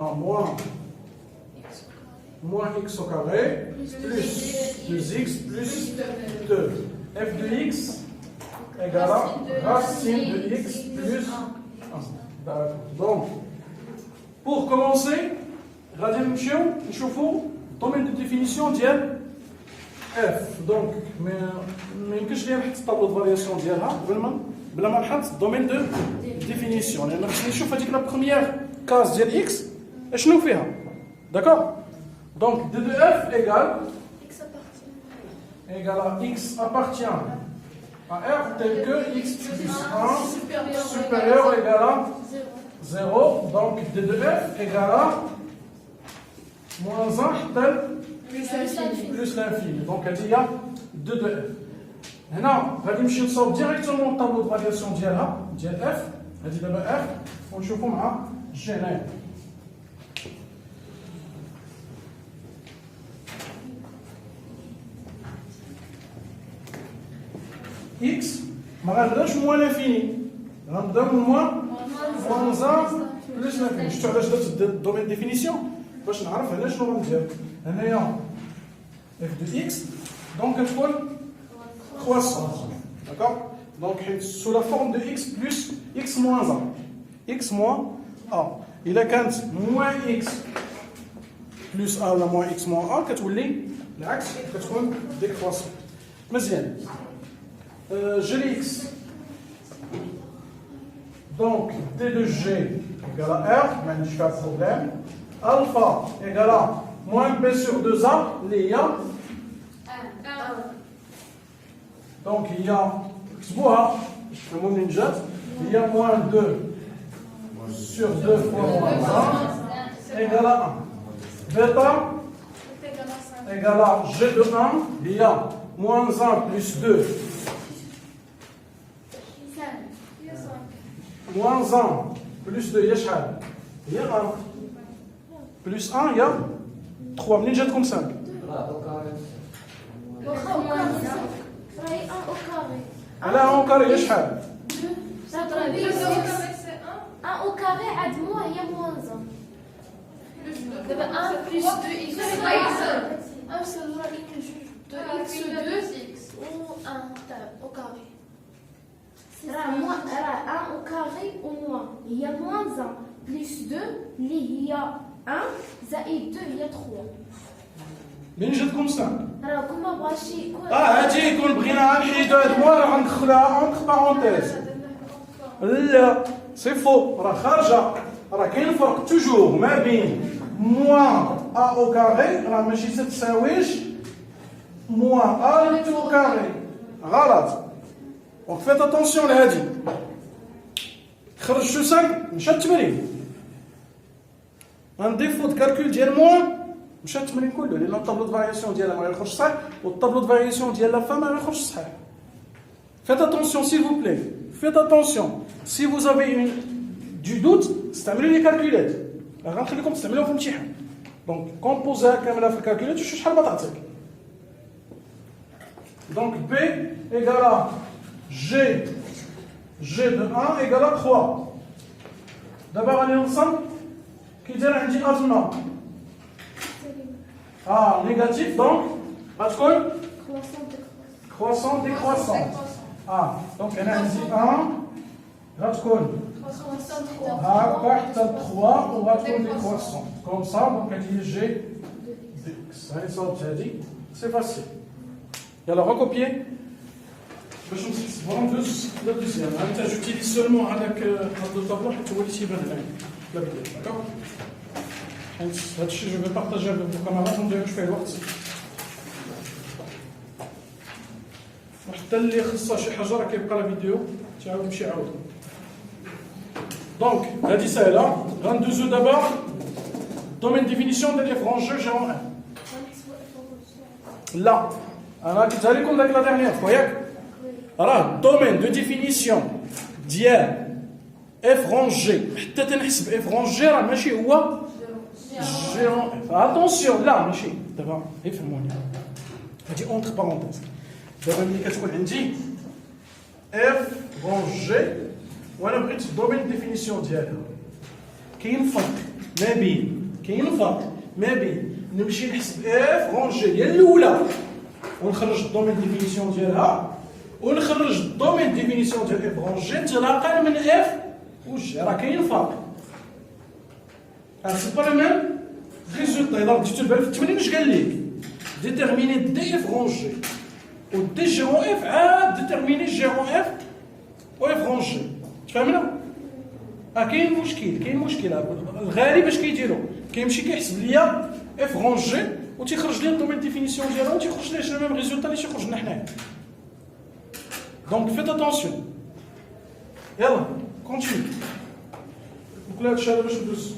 moins x au carré plus x plus 2. f de x égale à racine de x plus 1. Donc, pour commencer, غادي نمشيو نشوفوا الدومين دو ديفينيسيون ديال اف. دونك ما يمكنش لي نحط الطابلو دو فارياسيون ديالها بلا ما نحط الدومين دو ديفينيسيون، لان خصني نشوف هذيك لا بروميير كاز ديال اكس اشنو فيها. داكور. دونك d de f égale à x appartient à r tel que x plus 1 supérieur ou égal à 0. Donc d de f égale à moins 1 tel plus l'infini. Donc il y a 2 de f. هنا غادي نمشي نصاوب ديريكتومون الطابلو دو فارياسيون ديال f. هذه دابا f ونشوفوا مع الجينير. x ما غنبداش موان لانفيني، غنبدا من موان 1 بلس لانفيني. شفتوا علاش درت الدومين ديفينيسيون؟ باش نعرف هنا شنو غندير. هنايا اف دو اكس دونك كتكون كرواسون. داكوغ. دونك حيت سو لا فورم دو اكس بلس اكس موان 1 اكس موان ا. الا كانت موان اكس بلس ا ولا موان اكس موان ا كتولي العكس، كتكون ديكرواسون. مزيان. G de x, donc d de g égale à r, mais je fais un problème. Alpha égale à moins b sur 2a, il y a 1. Donc il y a, il y a moins 2 sur 2 fois moins 1 égale à 1. Bêta égale à g de 1, il y a moins 1 plus 2. Moins 1 plus 2 يا شحال؟ هي 1 plus 1 هي 3. منين جات كم 5؟ على 1 au carré هي شحال؟ 1 au carré عاد مو هي moins 1. دابا 1 plus 2x 1 sur 2x ou 1 au carré. راه 1 au carré au moins هي moins 1 plus 2 اللي هي 1 زائد 2 هي 3. منين جاتكم 5؟ راه كون ما بغاش يكون هادي كون بغينا نحيدو هاد الموا راه غندخلها اونتر بارونتيز. لا سي فو، راه خارجه. راه كاين فرق توجور ما بين موان ا او كاري، راه ماشي تساويش موان ا تو كاري. غلط. Donc faites attention لهادي. خرج شو 5 مشى التمرين. ان ديفو دو كالكول ديال موان مشى التمرين كله، لان الطابلو دو فارياسيون ديالها ما يخرجش صحيح والطابلو دو فارياسيون ديال لا فام ما يخرجش صحيح. Faites attention s'il vous plaît. Faites attention. Si vous avez du doute, استعملوا لي كالكولات. راه غنخليكم تستعملوها في الامتحان. دونك كومبوزيها كامله في الكالكولات وشوف شحال بتعطيك. دونك B égale à G de 1 égale à 3. D'abord, on est ensemble. Qui dit un avenant. Négatif, donc, croissant, décroissant. Donc, on a dit 1, ratcon. 3, on va trouver décroissant. Comme ça, donc, on dit G de X. C'est facile. Et alors, recopier. باش نصيص لا دوزيام. انت جوتيليز سولمون هذاك الطابلو حتى هو اللي تيبان لك لا بي دي. داكوغ. حيت هذا الشيء جو في بارطاجي افيك فو كاميرات ونديروش فيه الوقت. وحتى اللي خصها شي حاجه راه كيبقى لا فيديو تعاود يمشي يعاود. دونك هذه سهله. غندوزو دابا دومين ديفينيسيون ديال اف رونجو جي اون 1. لا انا قلتها لكم داك لا ديرنيير فوا ياك. راه الدومين دو ديفينيسيون ديال اف رونجي حتى تنحسب اف رونجي راه ماشي هو جيرون اف. اتونسيون لا ماشي. دابا افهموني هادي اونتر بارونتيز. دابا ملي كتكون عندي اف رونجي وانا بغيت الدومين ديفينيسيون ديالها كاين فرق ما بين كاين فرق ما بين نمشي نحسب اف رونجي هي الاولى ونخرج الدومين ديفينيسيون ديالها ونخرج الدومين ديفينيسيون ديال اف رونجي تاع اقل من اف وج راه كاين فرق. سي با لو ميم ريزولتا. الا رديتو البال في التمرين اش قال لك؟ ديتيرميني دي اف رونجي و دي جيرون اف عاد ديتيرميني جيرون اف و اف رونجي. تفهمنا؟ كاين مشكل الغالب اش كيديروا كيمشي كيحسب ليا اف رونجي و تيخرج لي الدومين ديفينيسيون ديالها و تيخرج ليه لو ميم ريزولتا اللي تيخرج لنا حنايا. دونك فيت اتونسيون. يلا كونتيني. دوك هاد الشيء باش ندوز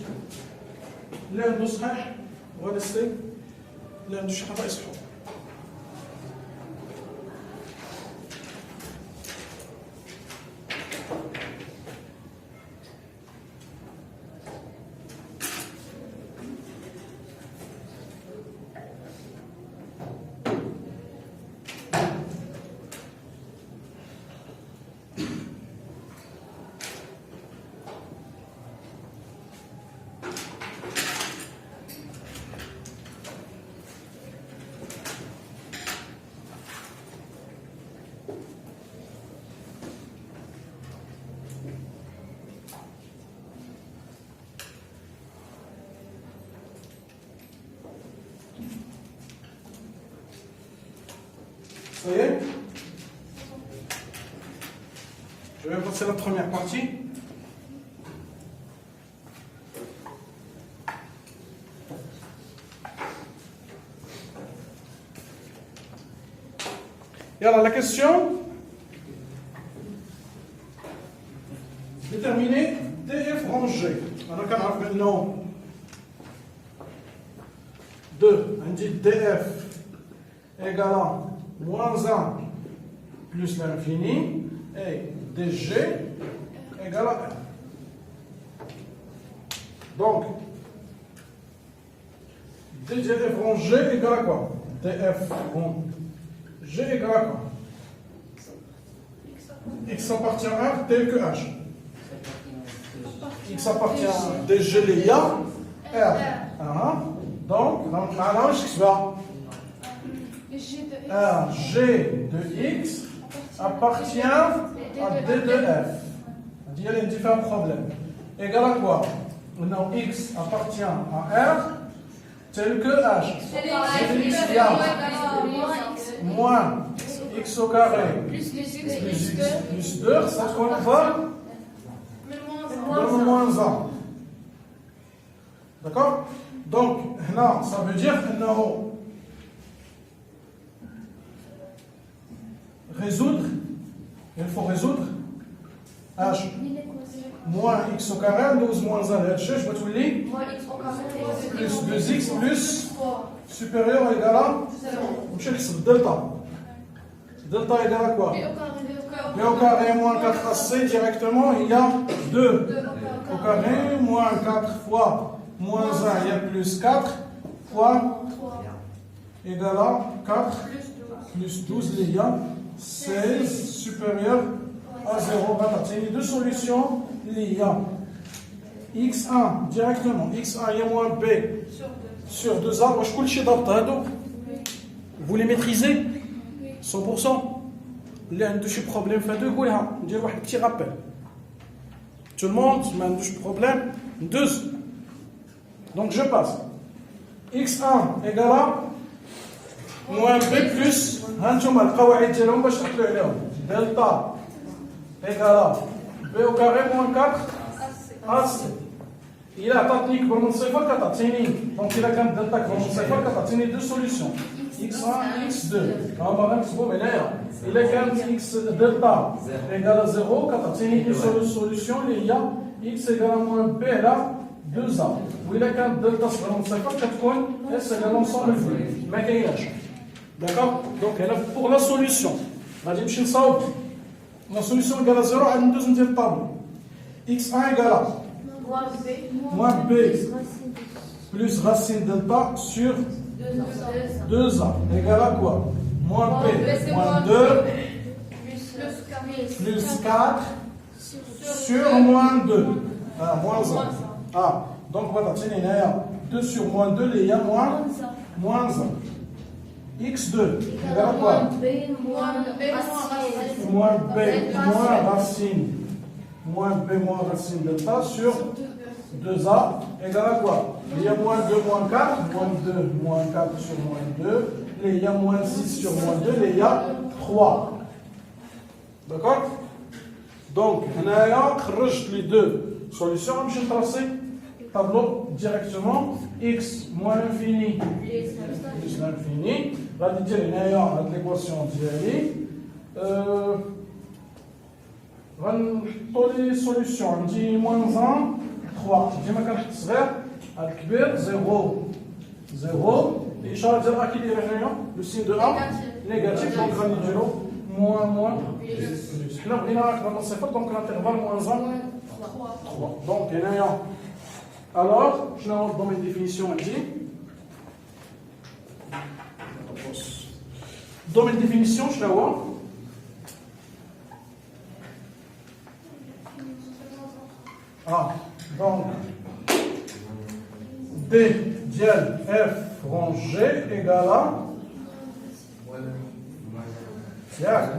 اللي عنده صحيح وغادي يستي اللي عنده شي حاجه يصحو. Ça y est? Je vais passer la première partie. Et alors la question, déterminer DF rangé. Alors quand on a maintenant 2, on dit DF égale à moins 1 plus l'infini et dg égale à 1. Donc, df rangé égale à quoi? Df rond g égale à quoi? X appartient à R tel que H. X appartient à dg l'IA R. Donc, maintenant, je vais G de X appartient à D de F. Il y a différents problèmes. Égal à quoi? Non, X appartient à R tel que H. Moins X au carré plus X plus 2, ça conforme moins 1. D'accord? Donc, là, ça veut dire que nous résoudre, il faut résoudre H moins X au carré, 12 moins 1, je vais tout lire, plus 2X plus supérieur ou égal à, on cherche delta. Delta égale à quoi? B au carré moins 4AC directement, il y a 2 au carré, moins 4 fois moins 1, il y a plus 4 fois égal à 4 plus 12, il y a 16 supérieur à 0. Il y a deux solutions. Il y a x1 directement. x1 il y a moins b sur 2a. Vous les maîtrisez 100%. Il y a un problème. On dirait un petit rappel. Tout le monde a un problème. 2. Donc je passe. x1 égale à moins b plus هانتوما القواعد ديالهم باش تعقلوا عليهم دلتا ايكالا بي او كاري موان 4 اس. الا عطاتني كبر من صفر كتعطيني دونك الا كانت دلتا كبر من صفر كتعطيني دو سوليسيون اكس 1 اكس 2. هما غنكتبوهم هنايا. الا كانت اكس دلتا ايكالا 0 كتعطيني اون سوليسيون اللي هي اكس ايكالا موان بي على 2 ا. والا كانت دلتا صغر من صفر كتكون اس ايكالا لونسومبل فوق ما كايناش. D'accord? Donc, pour la solution, on va dire la solution égale à 0 à une deuxième table. x1 égale à moins b plus racine delta sur 2a égale à quoi? Moins b moins 2 plus 4 sur moins 2. Moins 1. Donc voilà, tiens, il y a 2 sur moins 2, il y a moins 1. x2 égale à quoi? Moins b moins racine. Moins b moins racine delta sur 2a égale à quoi? Il y a moins 2 moins 4, moins 2 moins 4 sur moins 2, il y a moins 6 sur moins 2, il y a 3. D'accord? Donc, on a les deux solutions. Je vais tracer le tableau directement. X moins l'infini plus l'infini. On va dire l'équation d'Yali. Pour les solutions, on dit moins 1, 3. Je vais mettre 0, 0. Et le signe de 1 négatif. Donc, on va dire moins, plus. Là, on a donc l'intervalle moins 1, 3. Donc, alors, je vais dans mes définitions, on dit. Dans mes définitions, je vais voir. Donc, D dièle F rangé égale à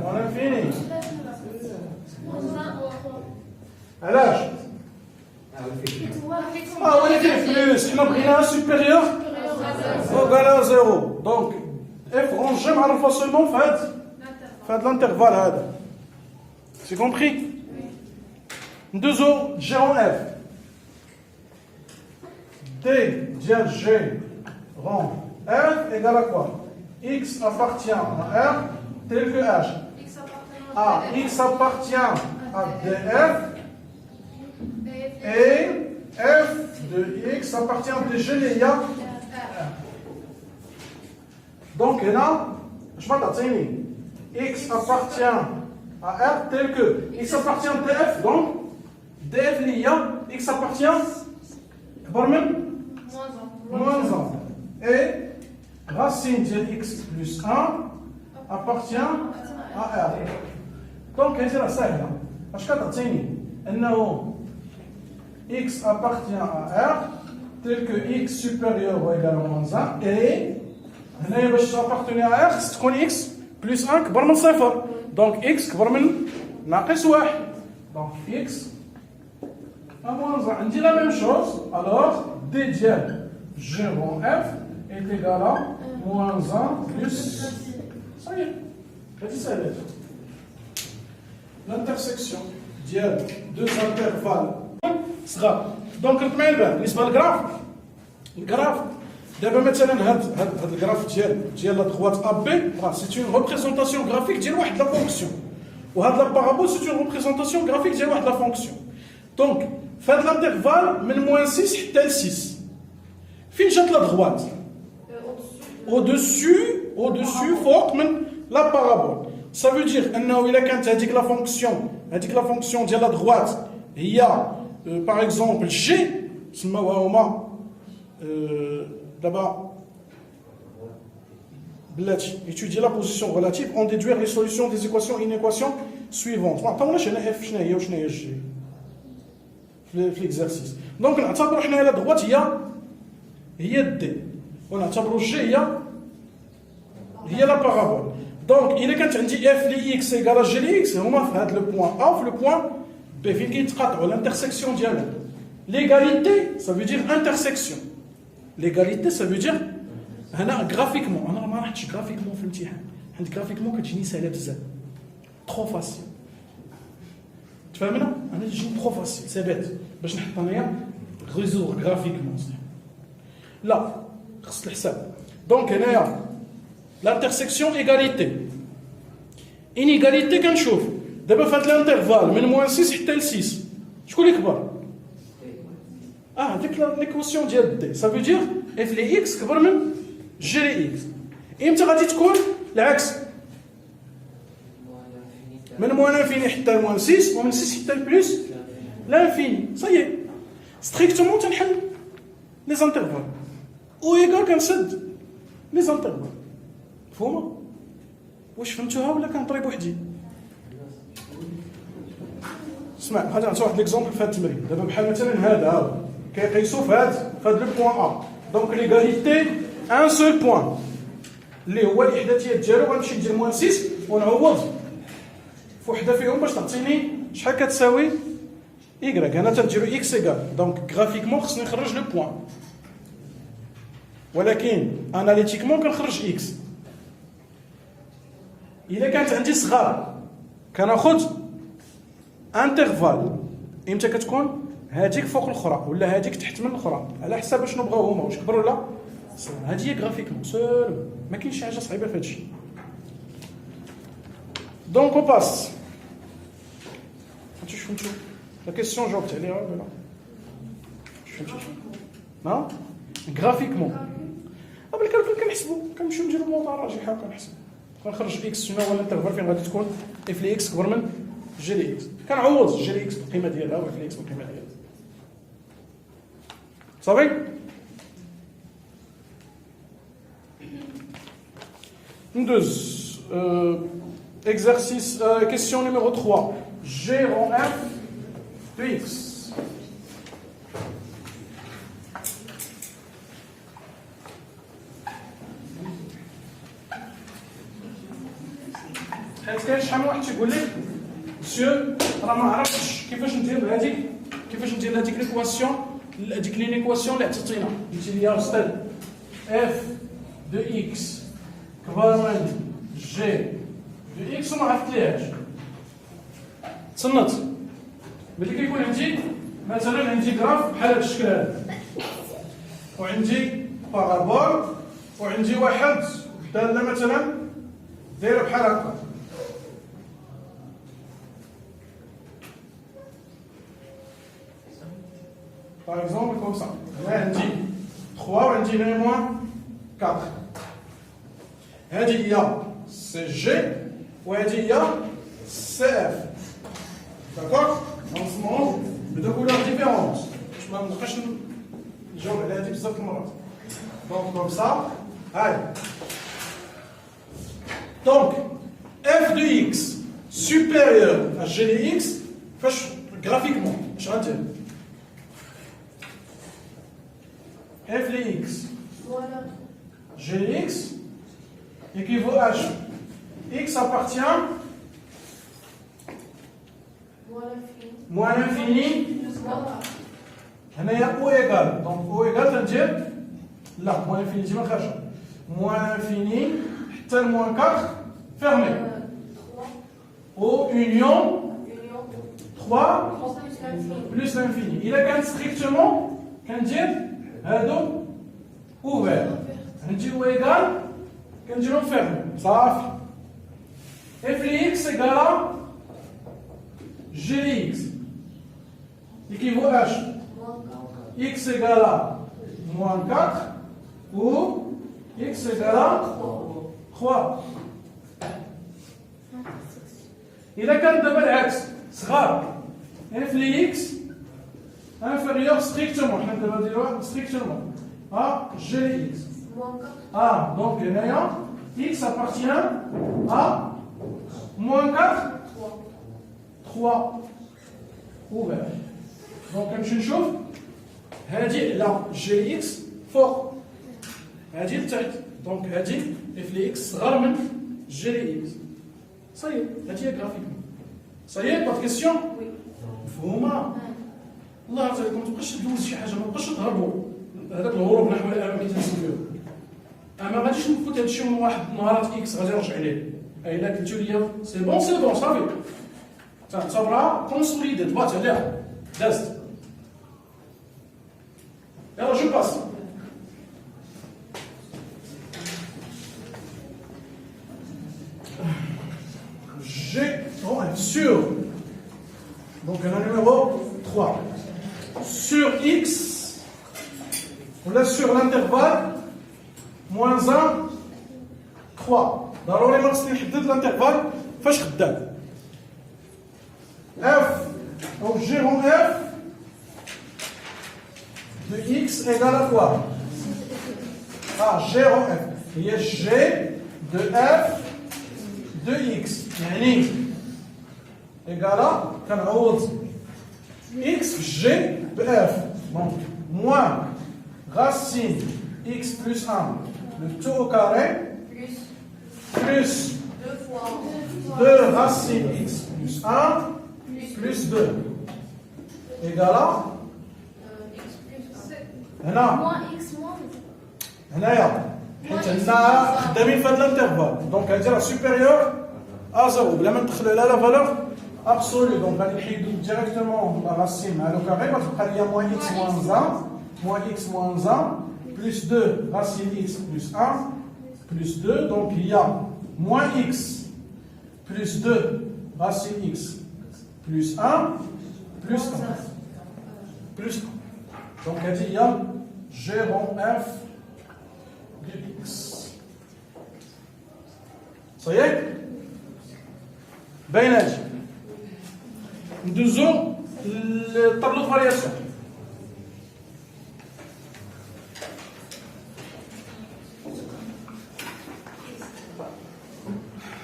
moins l'infini. À l'âge. On est plus. On a pris un supérieur égal à 0. Donc, F rangé, on seulement fait de l'intervalle. C'est compris? 2 autres, G en F. D dièle G rang F égale à quoi? X appartient à R tel que H. X appartient à DF et F de X appartient à DG et à R. Donc, là, je m'attends. X appartient à R tel que X appartient à DF, donc DF l'IA, X appartient à moins 1. Et racine de X plus 1 appartient à R. Donc, c'est ça. Je m'attends. X appartient à R tel que X supérieur ou égal à moins 1 et باش appartenir à R تكون X plus 1 كبر من 0 donc X كبر من ناقص 1 donc X à moins 1 on dit la même chose alors D dièle G rond F est égal à moins 1 plus ça y est l'intersection dièle deux intervalles صغار دونك نطمع البال بالنسبه للجراف دابا مثلا هاد الجراف ديال لا دروات ا بي سي اون ريبريزونطاسيون غرافيك ديال واحد لا فونكسيون وهاد لا بارابول سي اون ريبريزونطاسيون غرافيك ديال واحد لا فونكسيون دونك فهاد الانترفال من موان 6 حتى ل 6 فين جات لا دروات au-dessus فوق من لا بارابول ça veut dire انه الا كانت هذيك لا فونكسيون ديال لا دروات هي par exemple G سماوها هما d'abord étudier la position relative en déduire les solutions des équations une équation suivante عطاونا هنا F شنو هي وشنو هي G في l'exercice donc نعتبروا حنا لا droite هي D ونعتبروا G هي لا parabole donc إلا كانت عندي F ل X égale à G ل X هما في هذا le point A وفي le point B فين كيتقاطعوا l'intersection ديالهم l'égalité ça veut dire intersection l'égalité ça veut dire هنا graphiquement انا ما راحتش graphiquement في الامتحان عند graphiquement كتجيني سهله بزاف trop facile تفهمنا انا تجيني trop facile ثابت باش نحط انايا résoudre graphiquement لا خص الحساب دونك هنايا l'intersection égalité inégalité كنشوف دابا في هذا الانترفال من موان 6 حتى ل 6 شكون اللي كبر هذيك ليكواسيون ديال دي ça veut dire اف لي اكس كبر من جي لي اكس امتى غادي تكون العكس من موان انفيني حتى الموان 6 ومن 6 حتى البلس لانفيني صايي ستريكتومون تنحل لي زانترفال او ايكال كنسد لي زانترفال مفهومه واش فهمتوها ولا كنطري بوحدي اسمع غادي نعطي واحد ليكزومبل في هذا التمرين دابا بحال مثلا هذا كيقيسوا في هذا لو بوان ا دونك ليغاليتي ان سول بوان اللي هو الاحداثيات ديالو غنمشي ندير موان 6 ونعوض في وحده فيهم باش تعطيني شحال كتساوي y. انا تنديرو اكس ايكال دونك غرافيكمون خصني نخرج لو بوان ولكن اناليتيكمون كنخرج اكس. الا كانت عندي صغار كناخذ انترفال امتى كتكون هذيك فوق الاخرى ولا هذيك تحت من الاخرى على حسب شنو بغاو هما واش كبر ولا صغير. هذه هي غرافيكمون سول ما كاينش شي حاجه صعيبه في هذا الشيء. دونك او باس شوف نشوف لا كيسيون جاوبت عليها ولا لا شوف نشوف ها غرافيكمون قبل كنحسبوا كنمشيو نديرو موضوع راجحه وكنحسبوا كنخرج اكس شنو هو الانترفال فين غادي تكون اف لي اكس كبر من جي لي اكس كنعوض جي لي اكس بالقيمه ديالها واف لي اكس بالقيمه ديالها صافي. ندوز exercice question numéro 3 g rond f de x. حيت كاين شحال من واحد تيقول لك مسيو راه ما عرفتش كيفاش ندير هذيك ليكواسيون هذيك لينيكواسيون اللي عطيتينا قلتي لي يا استاذ اف دو اكس كبر من جي دو اكس وما عرفتليهاش. تصنت ملي كيكون عندي مثلا غراف بحال هذا الشكل هذا وعندي بارابول وعندي واحد داله مثلا دايره بحال هكا par exemple comme ça. هنا عندي 3 وعندي هنا موان 4. هذه هي سي جي وهذه هي سي اف. داكور نصممو بدو كولور ديفيرونت باش ما نبقاش نجاوب على هذه بزاف المرات. دونك كوم سا هاي دونك اف دو اكس سوبيريور ا جي دي اكس فاش غرافيكمون اش غندير f de x g de x équivaut h. X appartient moins l'infini. هنا هي او ايغال دونك او ايغال تندير لا موان انفيني ديما خارجه موان انفيني حتى الموان 4 فيرمي او يونيون 3 بلس l'infini. الا كانت ستريكتومون كندير هادو اوفير عندي او ايغال كنديرهم فيرمي صافي. اف لي اكس ايغالا جي لي اكس équivaut h. X égale à moins 4 ou x égale à 3. إذا كان دابا العكس صغار f لي x inférieur strictement حنا دابا نديروها strictement à g لي x. Donc هنايا x appartient à moins 4 3 ouvert. دونك كنمشي نشوف هادي على جي اكس فوق هادي لتحت دونك هادي اف لي اكس صغر من جي لي اكس صايي هادي هي غرافيكمون صايي با كيسيون مفهومه. الله يرضي عليكم متبقاش تدوز شي حاجه ما تبقاش تهربوا هذاك الهروب نحو الامام اللي تنسميوه ما غاديش نفوت هادشي من واحد نهارات اكس غادي نرجع ليه الا قلتو لي سي بون صافي تعتبرها كونسوليدي طبات عليها دازت. Alors je passe. G sur, donc un numéro 3, sur x, on l'a sur l'intervalle, moins 1, 3. ضروري ما خصني نحدد l'intervalle فاش خدام. F, donc G rond F, de x égale à quoi? G rond f. Il y a g de f de x. يعني égale à كنعوض x g de f. Donc moins racine x plus 1, le tout au carré, plus 2 racine x plus 1, plus 2, égale à هنا Moins x moins. هنايا حيت هنا خدامين في هذا الانترفال دونك هذه راه سوبيريور ا 0 بلا ما ندخلوا لا فالور ابسولو دونك غادي نحيدو ديريكتومون لا راسين مع لو كاري غتبقى ليا موان اكس موان 1 موان اكس موان 1 بلس 2 راسين اكس بلس 1 بلس 2 دونك هي موان اكس بلس 2 راسين اكس بلس 1 بلس 1 بلس 1 دونك هذه هي جيرون اف دو اكس صحيح باين هادشي ندوزو للطابلو دو فارياسيون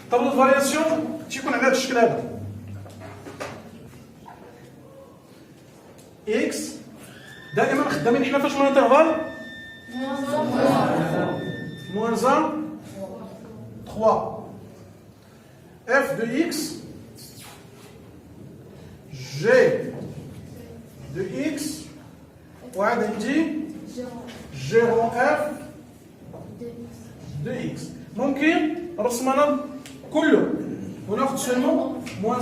الطابلو دو فارياسيون تيكون على هذا الشكل هذا اكس دائما خدامين حنا فاش من انترفال moins 1 3 f de x g de x وعاد عندي جيرون f de x ممكن رسمنا كله وناخذ سولمون moins 1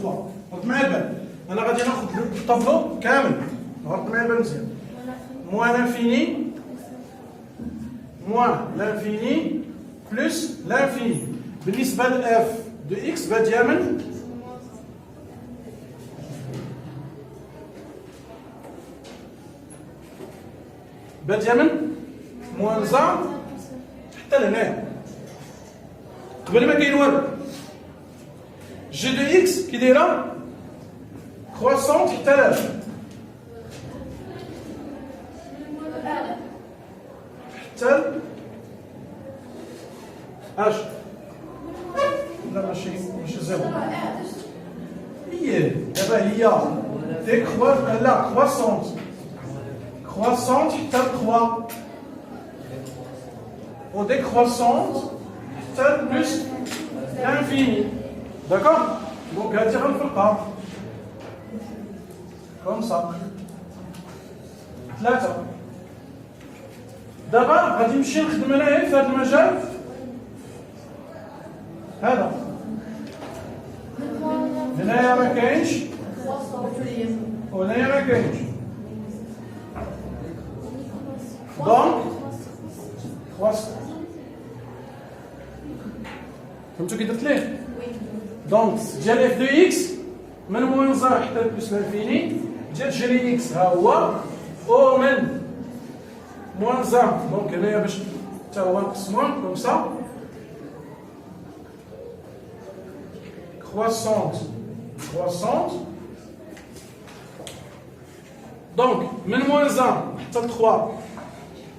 3 غلط معايا البال انا غادي ناخذ الطابلو كامل غلط معايا البال مزيان moins l'infini moins l'infini plus l'infini بالنسبة ل f de x بادية من moins 1 حتى لهنايا قبل ما كاين والو جي دو اكس كي دايره كرواسونت حتى لاش حتى اش لا ماشي زيرو هي دابا هي دي لا كرواسونت حتى 3 و décroissante حتى بلس l'infini d'accord donc هادي غنفرقها كوم سا 3 دابا غادي نمشي نخدم انايا في هذا المجال هذا هنايا ما كاينش وهنايا ما كاينش دونك فهمتوا كي درت ليه دونك ديال اف دو اكس من موان 1 حتى بلس لانفيني ديال جي اكس ها هو او من موان 1 دونك هنايا باش حتى هو نقسموه كوم سا croissante donc من موان 1 حتى 3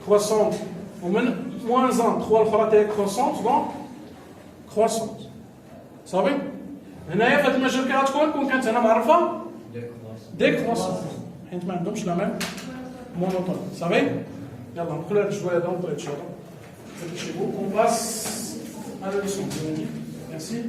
croissante ومن موان 1 3 الاخرى تاهي croissante دونك croissante صافي هنايا في هذا المجال كي غتكون كون كانت هنا معرفه ديكروسونت حيت ما عندهمش لا ميم مونوتون صافي يلا ندخلوا هاد شويه دونك شويه هادشي بو اون باس على ليسون ميرسي